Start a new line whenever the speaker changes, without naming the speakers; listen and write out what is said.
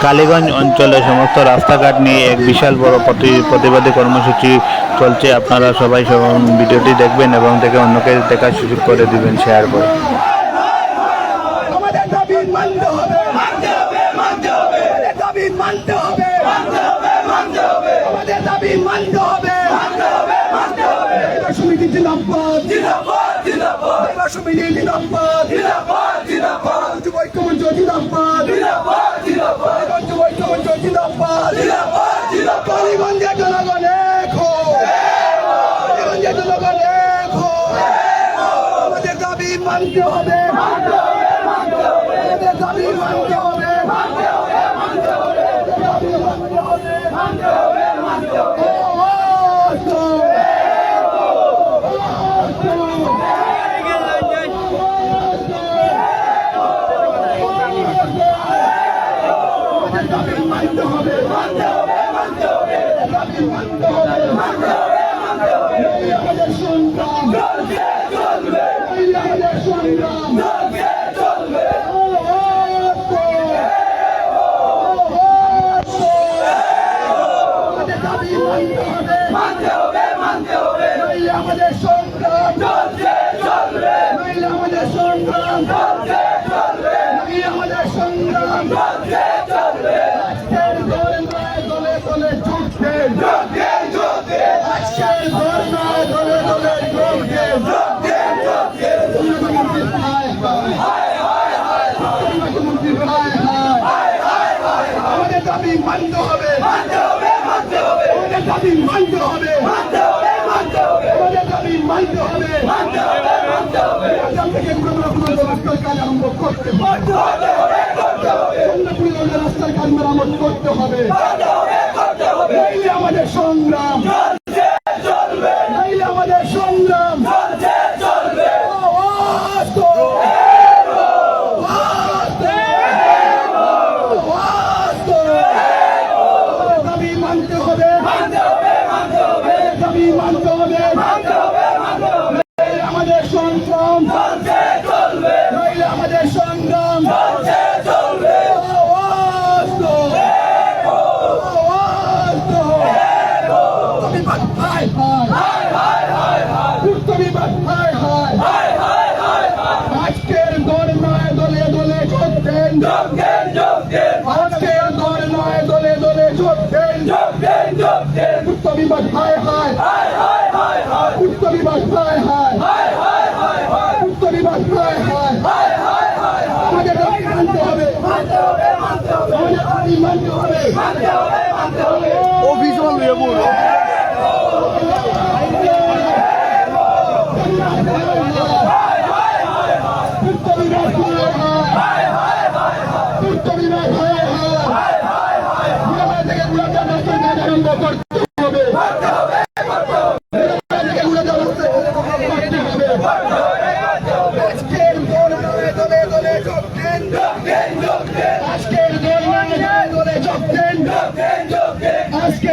কালীগঞ্জ অঞ্চলে সমস্ত রাস্তাঘাট নিয়ে এক বিশাল বড় প্রতিবাদী কর্মসূচি চলছে। আপনারা সবাই ভিডিওটি দেখবেন এবং দেখে অন্যকে দেখার সুযোগ করে দিবেন, শেয়ার করে।
আমাদের দাবি মানতে হবে, মানতে হবে, মানতে হবে। আমাদের দাবি মানতে হবে, মানতে হবে, মানতে হবে। আমাদের দাবি মানতে হবে, মানতে হবে, মানতে হবে। সমিতি জিন্দাবাদ, জিন্দাবাদ, জিন্দাবাদ। সমিতি জিন্দাবাদ, জিন্দাবাদ, জিন্দাবাদ। যুব ঐক্যমঞ্চ জিন্দাবাদ, জিন্দাবাদ, জিন্দাবাদ। যুব ঐক্যমঞ্চ জিন্দাবাদ, জিন্দাবাদ, জিন্দাবাদ। কালীগঞ্জের জনগণ এক হও, কালীগঞ্জের জনগণ এক হও। আমাদের দাবি মানতে হবে, মানতে হবে। আমাদের দাবি মানতে হবে, মানতে হবে, মানতে হবে। দাবি মানতে হবে, মানতে হবে, মানতে হবে। আমাদের দাবি মানতে হবে, মানতে হবে, মানতে হবে। দাবি মানতে হবে, মানতে হবে, মানতে হবে। আমাদের সংগ্রাম চলবে, চলবে। আমাদের সংগ্রাম চলবে, চলবে। আমাদের দাবি মানতে হবে, মানতে হবে, মানতে হবে। আমাদের সংগ্রাম চলবে, চলবে। আমাদের সংগ্রাম চলবে, চলবে। আমাদের সংগ্রাম চলবে, চলবে। আজকের ধর্নায় দলে দলে যুদ্ধে, যুদ্ধে, যুদ্ধে। আজকের ধর্নায় দলে দলে যুদ্ধে, যুদ্ধে, যুদ্ধে। হায় হায় হায় হায় হায় হায় হায়। আমাদের দাবি মানতে হবে, মানতে হবে, মানতে হবে। আমাদের দাবি মানতে হবে, মানতে হবে, মানতে হবে। আমাদের দাবি মানতে হবে, মানতে হবে, মানতে হবে। আগাম থেকে রাস্তার কাজ আরম্ভ করতে হবে, করতে হবে। রাস্তার কাজ মেরামত করতে হবে, করতে হবে। নইলে আমাদের সংগ্রাম চলছে, চলবে। নইলে আমাদের সংগ্রাম চলছে, চলবে। দাবি মানতে হবে, মানতে হবে, মানতে হবে। দাবি মানতে হবে, মানতে হবে, মানতে হবে। আমাদের সংগ্রাম চলছে, চলবে। নইলে আমাদের সংগ্রাম চলছে, চলবে। আজকের ধর্নায় দলে দলে যোগদেন, যোগদেন, যোগদেন। আজকের ধর্নায় দলে দলে যোগদেন, যোগদেন, যোগদেন। উত্তর বিভাগ হায় হায়, হায় হায় হায় হায়। উত্তর বিভাগ হায় হায়, হায় হায় হায় হায়। উত্তর বিভাগ হায় হায়, হায় হায় হায় হায়। আমাদের দাবি মানতে হবে, মানতে হবে, মানতে হবে। আমাদের দাবি মানতে হবে, মানতে হবে, মানতে হবে। ও বিশাল লেবুর আজকের